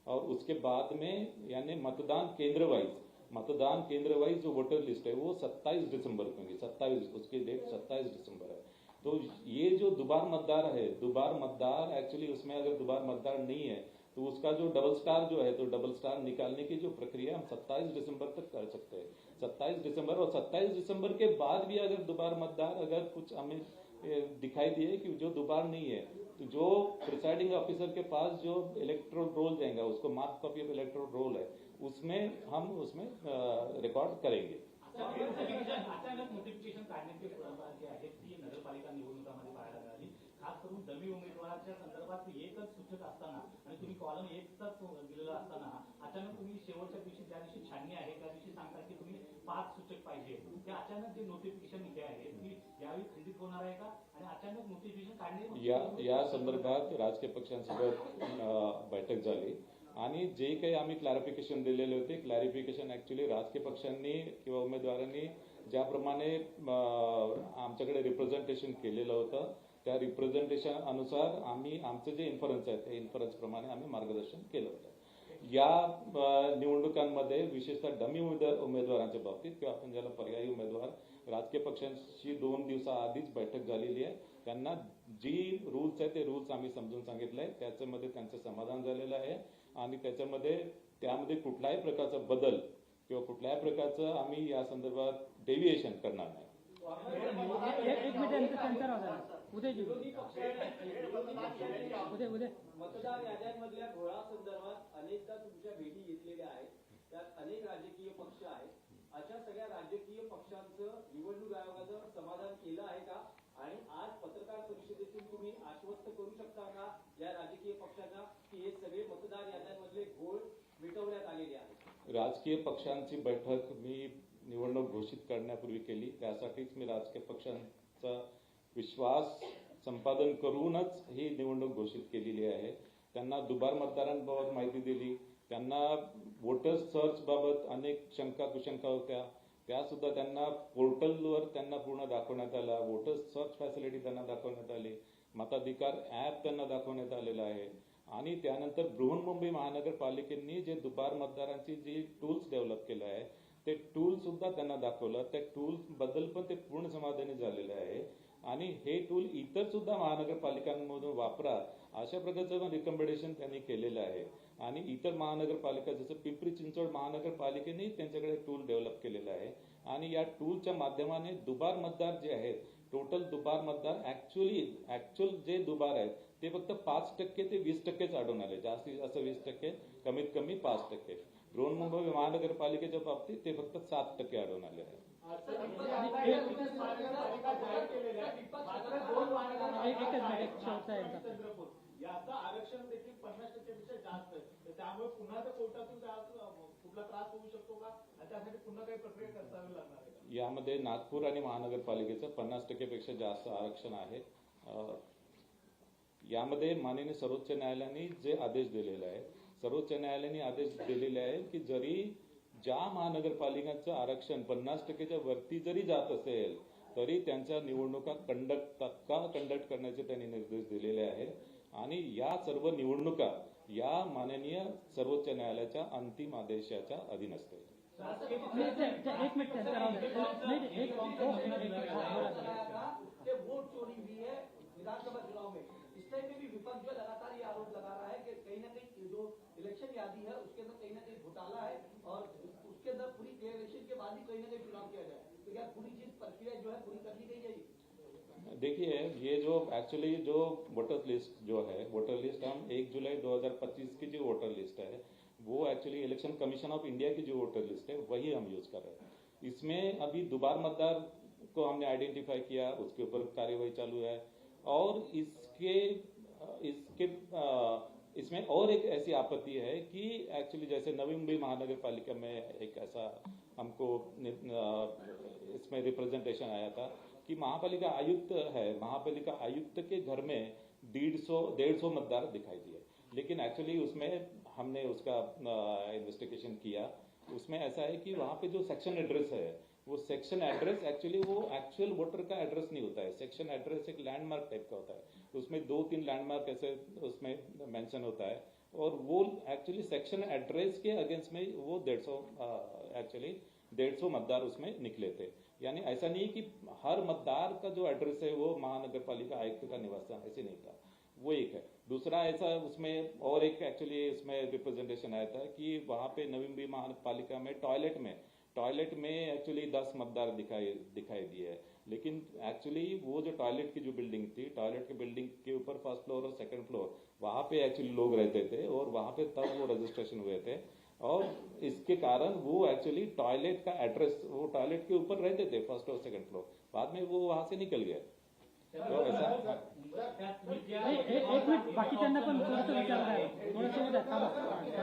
और उसके बाद में यानी मतदान केंद्र वाइज जो वोटर लिस्ट है वो 27 दिसंबर को होगी. 27 उसकी डेट 27 दिसंबर है. तो ये जो दुबार मतदार एक्चुअली उसमें अगर दुबार मतदार नहीं है तो उसका जो डबल स्टार जो है तो डबल स्टार निकालने की जो प्रक्रिया हम 27 दिसंबर तक कर सकते हैं. 27 दिसंबर और 27 दिसंबर के बाद भी अगर दुबार मतदार अगर कुछ हमें दिखाई दिए कि जो दुबार नहीं है तो जो प्रिसाइडिंग ऑफिसर के पास जो इलेक्ट्रोल रोल जाएगा उसको mark copy of electoral roll है हम उसमें रिकॉर्ड करेंगे. अचानक नोटिफिकेशन काढण्याची परंपरा जी आहे ती नगरपालिका निवडणुकांमध्ये पाहायला मिळाली. खास करून डमी उमेदवाराच्या संदर्भात एकच सूचक असताना आणि तुम्ही कॉलम एकचाच दिलेला असताना अचानक तुम्ही शेवटच्या दिवशी ज्या दिवशी छाननी आहे त्या दिवशी सांगता की तुम्ही 5 सूचक पाहिजे. ते अचानक जे नोटिफिकेशन निघे आहे ती यावेळी खंडित होणार आहे का आणि अचानक नोटिफिकेशन काढणे या संदर्भात राजकीय पक्षांसोबत बैठक झाली आणि जे काही आम्ही क्लॅरिफिकेशन दिलेले होते क्लॅरिफिकेशन ऍक्च्युली राजकीय पक्षांनी किंवा उमेदवारांनी ज्याप्रमाणे आमच्याकडे रिप्रेझेंटेशन केलेलं होतं त्या रिप्रेझेंटेशन अनुसार आम्ही आमचे जे इन्फरन्स आहे त्या इन्फरन्स प्रमाणे आम्ही मार्गदर्शन केलं होतं. या निवडणुकांमध्ये विशेषतः डमी उमेदवारांच्या बाबतीत किंवा आपण ज्याला पर्यायी उमेदवार राजकीय पक्षांशी 2 दिवसाआधीच बैठक झालेली आहे. त्यांना जी रूल्स आहे ते रूल्स आम्ही समजून सांगितले आहे त्याच्यामध्ये त्यांचं समाधान झालेलं आहे आणि त्यामध्ये कुठल्याही प्रकारचा बदल किंवा कुठल्याही प्रकारचं आम्ही या संदर्भात डेव्हिएशन करणार नाही. एक मिनिट त्यांचा राहू द्या. उदयजी उदय मतदार याद्यांमधल्या घोळासंदर्भात अनेकदा तुमच्या भेटी घेतलेल्या आहेत. त्यात अनेक राजकीय पक्ष आहेत. अशा सगळ्या राजकीय पक्षांचं निवडणूक आयोगाचं समाधान केलं आहे का? आणि आज पत्रकार परिषदेतून तुम्ही आश्वस्त करू शकता का या राजकीय पक्षांना की हे सगळे मतदार याद्यांमधले घोळ मिटवण्यात आलेले आहेत? राजकीय पक्षांची बैठक मी निवडणूक घोषित करण्यापूर्वी केली. त्यासाठीच मी राजकीय पक्षांचा विश्वास संपादन करूनच ही निवडणूक घोषित केलेली आहे. त्यांना दुबार मतदारांबाबत माहिती दिली. त्यांना वोटर्स सर्च बाबत अनेक शंका कुशंका होत्या, त्या सुद्धा त्यांना पोर्टलवर त्यांना पूर्ण दाखवण्यात आला. वोटर्स सर्च फॅसिलिटी त्यांना दाखवण्यात आली. मताधिकार ॲप त्यांना दाखवण्यात आलेला आहे. आणि त्यानंतर बृहन्मुंबई महानगरपालिकेने जे दुबार मतदारांची जी टूल्स डेव्हलप केलं आहे ते टूल सुद्धा त्यांना दाखवलं. त्या टूल्स बद्दल पण ते पूर्ण समाधानी झालेले आहे. आणि हे टूल इतर सुद्धा महानगरपालिकांमधून वापरा अशा प्रकारचं रिकमेंडेशन त्यांनी केलेलं आहे. आणि इतर महानगरपालिका जसं पिंपरी चिंचवड महानगरपालिकेने त्यांच्याकडे टूल डेव्हलप केलेला आहे. आणि या टूलच्या माध्यमाने दुबार मतदार जे आहेत, टोटल दुबार मतदार ऍक्च्युअल जे दुबार आहेत ते फक्त 5% ते 20%च आढळून आले. जास्तीत जास्त 20%, कमीत कमी 5%. बृहन्मुंबई महानगरपालिकेच्या बाबतीत ते फक्त 7% आढळून आले आहे. याचं आरक्षण देखील 50% पेक्षा जास्त आहे. तर त्यामुळे पुन्हा त्या कोर्टातून कुठला त्रास होऊ शकतो का? आणि त्यासाठी पुन्हा काही प्रक्रिया करावी लागणार आहे का? यामध्ये नागपूर आणि महानगरपालिकेचं 50% पेक्षा जास्त आरक्षण आहे. यामध्ये माननीय सर्वोच्च न्यायालयाने जे आदेश दिलेले आहे, सर्वोच्च न्यायालयाने आदेश दिलेले आहे की जरी ज्या महानगरपालिकांचं आरक्षण 50%च्या वरती जरी जात असेल तरी त्यांच्या निवडणुका तत्काळ कंडक्ट करण्याचे त्यांनी निर्देश दिलेले आहेत. आणि या सर्व निवडणुका या माननीय सर्वोच्च न्यायालयाच्या अंतिम आदेशाच्या अधीन असतील. एक मिनट त्यांचा राहू द्या. वोट चोरी हुई है विधानसभा चुनाव में. इस टाइम में भी विपक्ष जो लगातार ये आरोप लगा रहा है कि कहीं ना कहीं जो इलेक्शन यादी है उसके अंदर कहीं ना कहीं घोटाला है और उसके अंदर पूरी क्लियरेशन के बाद ही कहीं ना कहीं चुनाव किया जाए. तो क्या पूरी चीज प्रक्रिया जो है पूरी कर ली गई है? देखिए, ये जो एक्चुअली जो वोटर लिस्ट जो है, वोटर लिस्ट हम 1 जुलाई 2025 की जो वोटर लिस्ट है वो actually election commission of India की जो वोटर लिस्ट है वही हम यूज कर रहे हैं. इसमें अभी दुबार मतदार को हमने आइडेंटिफाई किया, उसके ऊपर कार्यवाही चालू है. और इसमें और एक ऐसी आपत्ति है कि एक्चुअली जैसे नवी मुंबई महानगर पालिका में एक ऐसा हमको इसमें रिप्रेजेंटेशन आया था कि महापालिका आयुक्त है, महापालिका आयुक्त के घर में 150 मतदार दिखाई दिए. लेकिन एक्चुअली उसमें हमने उसका इन्वेस्टिगेशन किया. उसमें ऐसा है कि वहाँ पे जो सेक्शन एड्रेस है वो सेक्शन एड्रेस एक्चुअली वो एक्चुअल वोटर का एड्रेस नहीं होता है. सेक्शन एड्रेस एक लैंडमार्क टाइप का होता है. उसमें 2-3 लैंडमार्क ऐसे उसमें मेंशन होता है और वो एक्चुअली सेक्शन एड्रेस के अगेंस्ट में वो 150 मतदार उसमें निकले थे. यानी ऐसा नहीं कि हर मतदार का जो एड्रेस है वो महानगर पालिका आयुक्त का निवास स्थान, ऐसे नहीं था. वो एक है. दूसरा ऐसा उसमें और एक एक्चुअली इसमें रिप्रेजेंटेशन आया था कि वहाँ पे नवी मुंबई महानगरपालिका में टॉयलेट में एक्चुअली 10 मतदार दिखाई दिए है. लेकिन एक्चुअली वो जो टॉयलेट की जो बिल्डिंग थी, टॉयलेट की बिल्डिंग के ऊपर फर्स्ट फ्लोर और सेकंड फ्लोर वहाँ पे एक्चुअली लोग रहते थे और वहाँ पे तब वो रजिस्ट्रेशन हुए थे. और इसके कारण वो एक्चुअली टॉयलेट का एड्रेस वो टॉयलेट के ऊपर रहते थे फर्स्ट और सेकंड फ्लोर. बाद में वो वहाँ से निकल गए. तो ऐसा एक मिनिट बाकीच्यांना पण थोडंसं विचारणार आहे.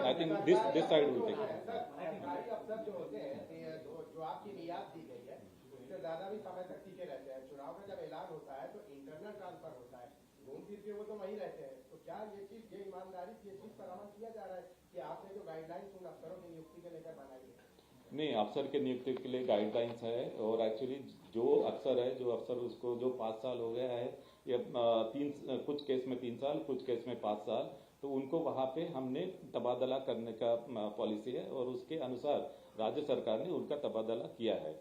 I think this side will take. सरकारी अफसर जो होते हैं जो आपकी रियायत दी गई है उससे ज्यादा भी समय तक टीके रहते हैं. चुनाव में जब ऐलान होता है तो इंटरनल ट्रांसफर होता है, घूम फिर के वो तो वहीं रहते हैं. तो क्या ये ईमानदारी ये चीज पर अमल किया जा रहा है कि आपने जो गाइडलाइंस उन अफसरों की नियुक्ति के लेकर बनाई है? नहीं, अफसर के नियुक्ति के लिए गाइडलाइंस है. और एक्चुअली जो अफसर उसको जो 5 साल हो गया है या कुछ केस में 3 साल, कुछ केस में 5 साल, तो उनको वहाँ पे हमने तबादला करने का पॉलिसी है और उसके अनुसार राज्य सरकार ने उनका तबादला किया है.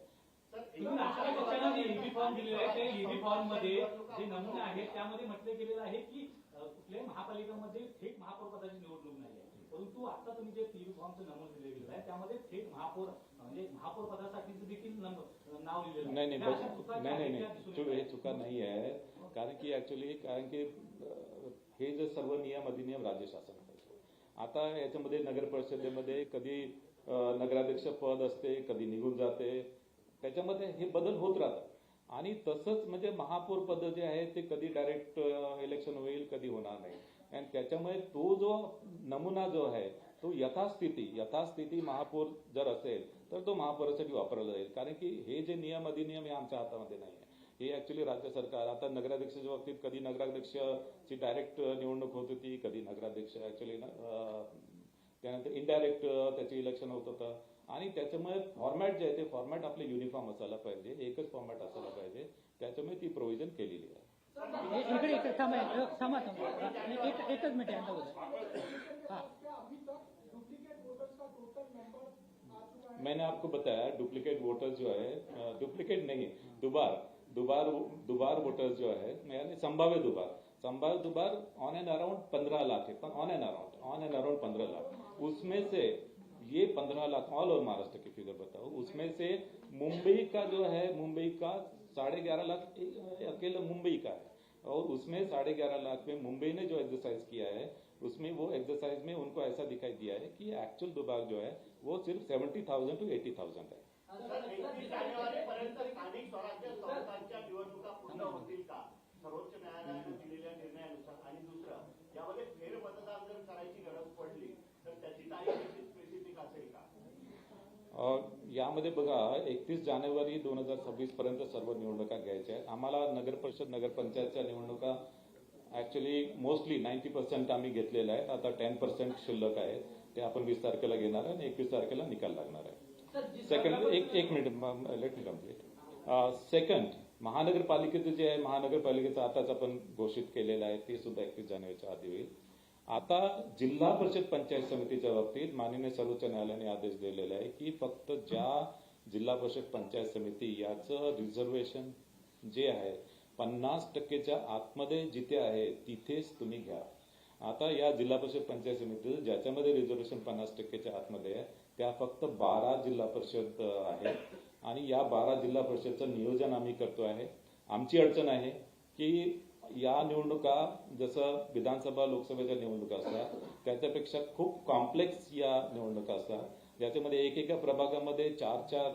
ईबी फॉर्म दिलेला आहे. त्या ईबी फॉर्म मध्ये जे नमुने आहेत त्यामध्ये म्हटलं गेलेलं आहे की कुठल्याही महापालिकांमध्ये थेट महापौर पदाची निवडणूक नाही आहे. परंतु आता तुम्ही जे पीयू फॉर्मचं नमूद दिलेलं आहे त्यामध्ये थेट महापौर म्हणजे महापौर पदासाठी देखील नाव लिहिलेलं नाही आहे. नाही त्या अशा चुका ज्या नाही आहेत नाही त्या नाही दिसून येत हे चुका नाही आहे कारण की हे जे सर्व नियम अधिनियम राज्य शासन करतो. आता याच्यामध्ये नगर परिषदेमध्ये कधी नगराध्यक्ष पद असते, कधी निघून जाते, त्याच्यामध्ये हे बदल होत राहतात आणि तसंच म्हणजे महापौर पद जे आहे ते कधी डायरेक्ट इलेक्शन होईल, कधी होणार नाही आणि त्याच्यामुळे तो जो नमुना जो आहे तो यथास्थिती महापौर जर असेल तर तो महापौरासाठी वापरला जाईल कारण की हे जे नियम अधिनियम हे आमच्या हातामध्ये नाही आहे. हे ऍक्च्युली राज्य सरकार आता नगराध्यक्षाच्या बाबतीत कधी नगराध्यक्षाची डायरेक्ट निवडणूक होत होती, कधी नगराध्यक्ष ऍक्च्युली त्यानंतर इनडायरेक्ट त्याचे इलेक्शन होत होतं आणि त्याच्यामुळे फॉर्मॅट जे आहे ते फॉर्मॅट आपले युनिफॉर्म असायला पाहिजे, एकच फॉर्मॅट असायला पाहिजे, त्याच्यामुळे ती प्रोव्हिजन केलेली आहे. इकडे थांबा एकच मिनिट यांचा हा मैंने आपको बताया डुप्लीकेट वोटर्स जो है डुप्लीकेट नहीं दुबार वोटर्स जो है यानी संभाव्य दुबार ऑन एंड अराउंड 15 लाख है, ऑन एंड अराउंड 15 लाख. उसमें से ये 15 लाख ऑल ओवर महाराष्ट्र की फिगर बताओ, उसमें से मुंबई का जो है मुंबई का 11.5 लाख अकेला मुंबई का है और उसमें 11.5 लाख में मुंबई ने जो एक्सरसाइज किया है उसमें वो एक्सरसाइज में उनको ऐसा दिखाई दिया है कि एक्चुअल दुबार जो है वो सिर्फ 70,000 to 80,000 है. 31 जानेवारीपर्यंत स्थानिक स्वराज्य संस्थांच्या निवडणुका पूर्ण होतील का सर्वोच्च न्यायालयाने दिलेल्या निर्णयानुसार आणि दुसरं यामध्ये फेरमतदान जर करायची गरज पडली तर त्याची तारीख स्पेसिफिक असेल का? यामध्ये बघा 31 जानेवारी 2026 पर्यंत सर्व निवडणुका घ्यायच्या आहेत. आम्हाला नगर परिषद नगरपंचायतच्या निवडणुका ऍक्च्युली मोस्टली 90% आम्ही घेतलेल्या आहेत. आता 10% शिल्लक आहे ते आपण 20 तारखेला घेणार आहे आणि 21 तारखेला निकाल लागणार आहे. सेकंड एक minute let me complete. Second महानगरपालिकेचं जे आहे महानगरपालिकेचं आताच आपण घोषित केलेलं आहे ते सुद्धा 31 जानेवारीच्या आधी होईल. आता जिल्हा परिषद पंचायत समितीच्या बाबतीत माननीय सर्वोच्च न्यायालयाने आदेश दिलेला आहे की फक्त ज्या जिल्हा परिषद पंचायत समिती याचं रिझर्वेशन जे आहे 50%च्या आतमध्ये जिथे आहे तिथेच तुम्ही घ्या. आता या जिल्हा परिषद पंचायत समिती ज्याच्यामध्ये रिझर्वेशन 50%च्या आतमध्ये आहे त्या फक्त 12 जिल्हा परिषद आहेत आणि या 12 जिल्हा परिषदचं नियोजन आम्ही करतो आहे. आमची अडचण आहे की या निवडणुका जसं विधानसभा लोकसभेच्या निवडणुका असतात त्याच्यापेक्षा खूप कॉम्प्लेक्स या निवडणुका असतात ज्याच्यामध्ये एकेका प्रभागामध्ये 4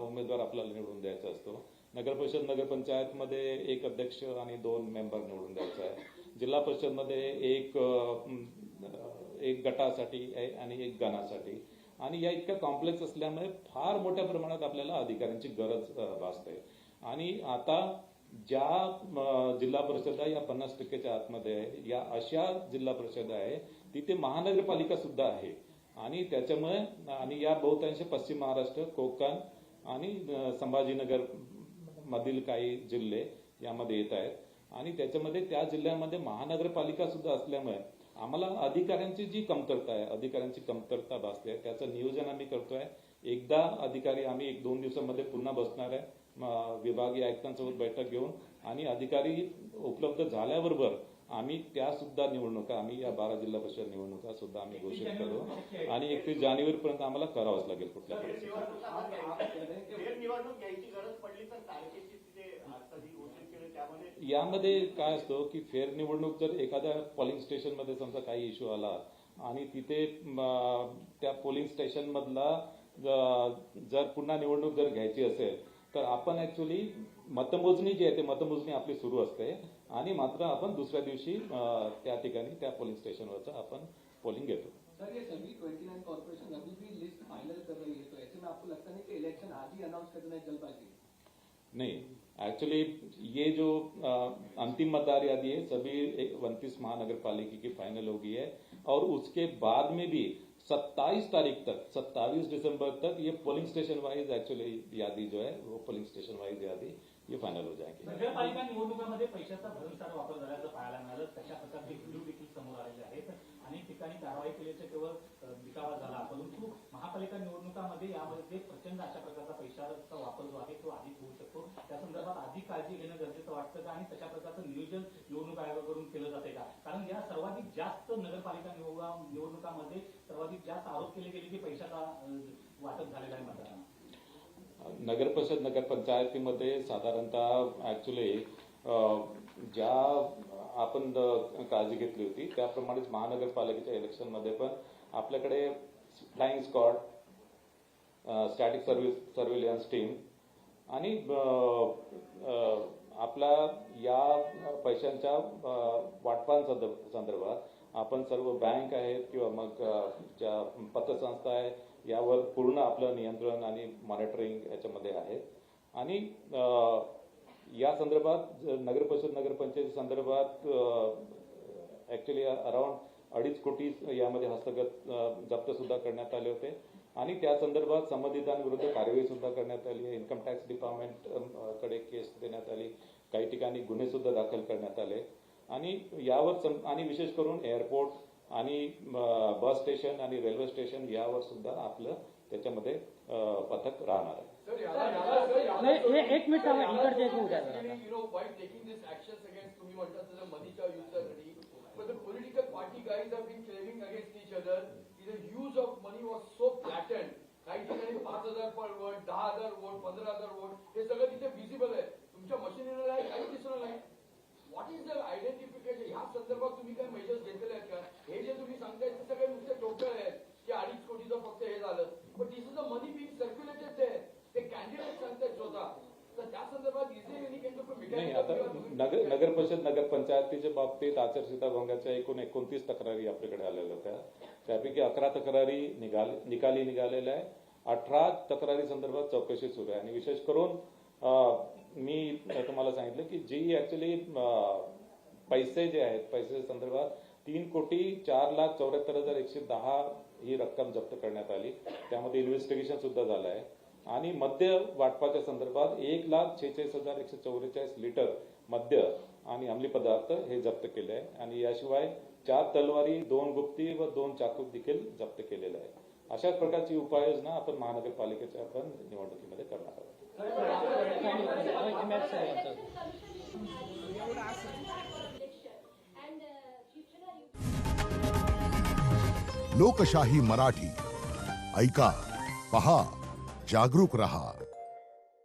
उमेदवार आपल्याला निवडून द्यायचा असतो. नगर परिषद नगरपंचायतमध्ये 1 अध्यक्ष आणि 2 मेंबर निवडून द्यायचा आहे. जिल्हा परिषदमध्ये एक गटासाठी आणि 1 गणासाठी आणि या इतक्या कॉम्प्लेक्स असल्यामुळे फार मोठ्या प्रमाणात आपल्याला अधिकाऱ्यांची गरज भासते. आणि आता ज्या जिल्हा परिषदा या 50%च्या आतमध्ये आहे या अशा जिल्हा परिषद आहे तिथे महानगरपालिका सुद्धा आहे आणि त्याच्यामुळे आणि या बहुतांश पश्चिम महाराष्ट्र कोकण आणि संभाजीनगर मधील काही जिल्हे यामध्ये येत आहेत आणि त्याच्यामध्ये त्या जिल्ह्यांमध्ये महानगरपालिका सुद्धा असल्यामुळे आम्हाला अधिकाऱ्यांची जी कमतरता आहे अधिकाऱ्यांची कमतरता भासते त्याचं नियोजन आम्ही करतोय. एकदा अधिकारी आम्ही 1-2 दिवसांमध्ये पुन्हा बसणार आहे विभागीय आयुक्तांसोबत बैठक घेऊन आणि अधिकारी उपलब्ध झाल्याबरोबर आम्ही त्या सुद्धा निवडणुका आम्ही या 12 जिल्हा परिषद निवडणुका सुद्धा आम्ही घोषित करू आणि 31 जानेवारीपर्यंत आम्हाला करावंच लागेल कुठल्या निवडणूक घ्यायची गरज पडली तर तारखेची तिथे घोषित केले त्यामध्ये यामध्ये काय असतं की फेर निवडणूक जर एखाद्या पोलिंग स्टेशन मध्ये समजा काही इश्यू आला आणि तिथे त्या पोलिंग स्टेशन मधला जर पुन्हा निवडणूक जर घ्यायची असेल तर आपण ऍक्च्युली मतमोजणी जी आहे ते मतमोजणी आपली सुरू असते आणि मात्र आपण दुसऱ्या दिवशी त्या ठिकाणी त्या पोलिंग स्टेशनवरचं आपण पोलिंग घेतो. सर ये सभी 29 कॉर्पोरेशन अभी भी लिस्ट फाइनल कर रही है तो ऐसे में आपको लगता नहीं कि इलेक्शन आज ही अनाउंस करना है जल्दबाजी? नहीं एक्चुअली ये जो अंतिम मतदार यादी है सभी 29 महानगर पालिका की फाइनल हो गई है और उसके बाद में भी 27 तारीख तक 27 दिसंबर तक ये पोलिंग स्टेशन वाइज एक्चुअली यादी जो है वो पोलिंग स्टेशन वाइज यादी ये फाइनल हो जाएगी. नगरपालिका निवडणुकांमध्ये पैशाचा भरमसाठ वापर झाल्याचं पाहायला मिळालं. तशा प्रकारचे व्हिडिओ देखील समोर आलेले आहेत. अनेक ठिकाणी कारवाई केल्याचे केवळ दिखावा झाला परंतु महापालिका निवडणुकांमध्ये यामध्ये प्रचंड अशा प्रकारचा पैशाचा वापर जो आहे तो अधिक होऊ शकतो. त्या संदर्भात अधिक काळजी घेणं गरजेचं वाटतं का आणि तशा प्रकारचं नियोजन निवडणूक आयोगाकडून केलं जाते का? कारण या सर्वाधिक जास्त नगरपालिका निवडणुकांमध्ये राष्ट्रवादीत जास्त आरोप केले गेले की पैशाचा वाटप झालेला आहे मतदारांना. नगरपरिषद नगरपंचायतीमध्ये साधारणतः ऍक्च्युली ज्या आपण काळजी घेतली होती त्याप्रमाणेच महानगरपालिकेच्या इलेक्शनमध्ये पण आपल्याकडे flying squad, static surveillance team आणि आपला या पैशांच्या वाटपांसंदर्भात आपण सर्व बँक आहेत किंवा मग ज्या पतसंस्था आहे यावर पूर्ण आपलं नियंत्रण आणि मॉनिटरिंग याच्यामध्ये आहे. आणि या संदर्भात नगरपरिषद नगरपंचायती संदर्भात ऍक्च्युली अराउंड 2.5 कोटी यामध्ये हस्तगत जप्त सुद्धा करण्यात आले होते आणि त्या संदर्भात संबंधितांविरुद्ध कारवाई सुद्धा करण्यात आली आहे. इन्कम टॅक्स डिपार्टमेंट कडे केस देण्यात आली, काही ठिकाणी गुन्हे सुद्धा दाखल करण्यात आले आणि यावर आणि विशेष करून एअरपोर्ट आणि बस स्टेशन आणि रेल्वे स्टेशन यावर सुद्धा आपलं त्याच्यामध्ये पथक राहणार आहे. एक मिनिट इकडचे एक उद्या You know, while taking these actions against तुम्ही म्हणतात तसं moneyच्या युद्धासाठी, but the political party guys have been claiming against each other की the use of money was so blatant. काही ठिकाणी 5,000 पर वोट, 10,000 वोट, 15,000 वोट हे सगळं तिथे विजिबल आहे. तुमच्या मशिनरीला काही दिसणार नाही. What is the identification? ह्या संदर्भात तुम्ही काय मेजर्स घेतलेले आहेत का? हे जे तुम्ही सांगताय ते सगळे नुसते टोकळ आहेत की 2.5 कोटीचं फक्त हे झालं, पण this is the money being circulated there. ते कॅन्डिडेट सांगतायत स्वतः. तर त्या संदर्भात is there any kind of नाही, आता नगरपरिषद नगरपंचायतीच्या बाबतीत आचारसंहिता भंगाच्या एकूण 29 तक्रारी आपल्याकडे आलेल्या होत्या. त्यापैकी 11 तक्रारी निकाली निघालेल्या आहे. 18 तक्रारी संदर्भात चौकशी सुरू आहे आणि विशेष करून मी तुम्हाला सांगितलं की जी ऍक्च्युली पैसे जे आहेत पैसे संदर्भात 3,04,74,110 ही रक्कम जप्त करण्यात आली. त्यामध्ये इन्व्हेस्टिगेशन सुद्धा झालं आहे आणि मद्य वाटपाच्या संदर्भात 1,46,144 लिटर मद्य आणि अंमली पदार्थ हे जप्त केले आहे आणि याशिवाय 4 तलवारी, 2 गुप्ती व 2 चाकू देखील जप्त केलेले आहे. अशाच प्रकारची उपाययोजना आपण महानगरपालिकेच्या आपण निवडणुकीमध्ये करणार आहोत. लोकशाही मराठी ऐका, पहा, जागरूक रहा.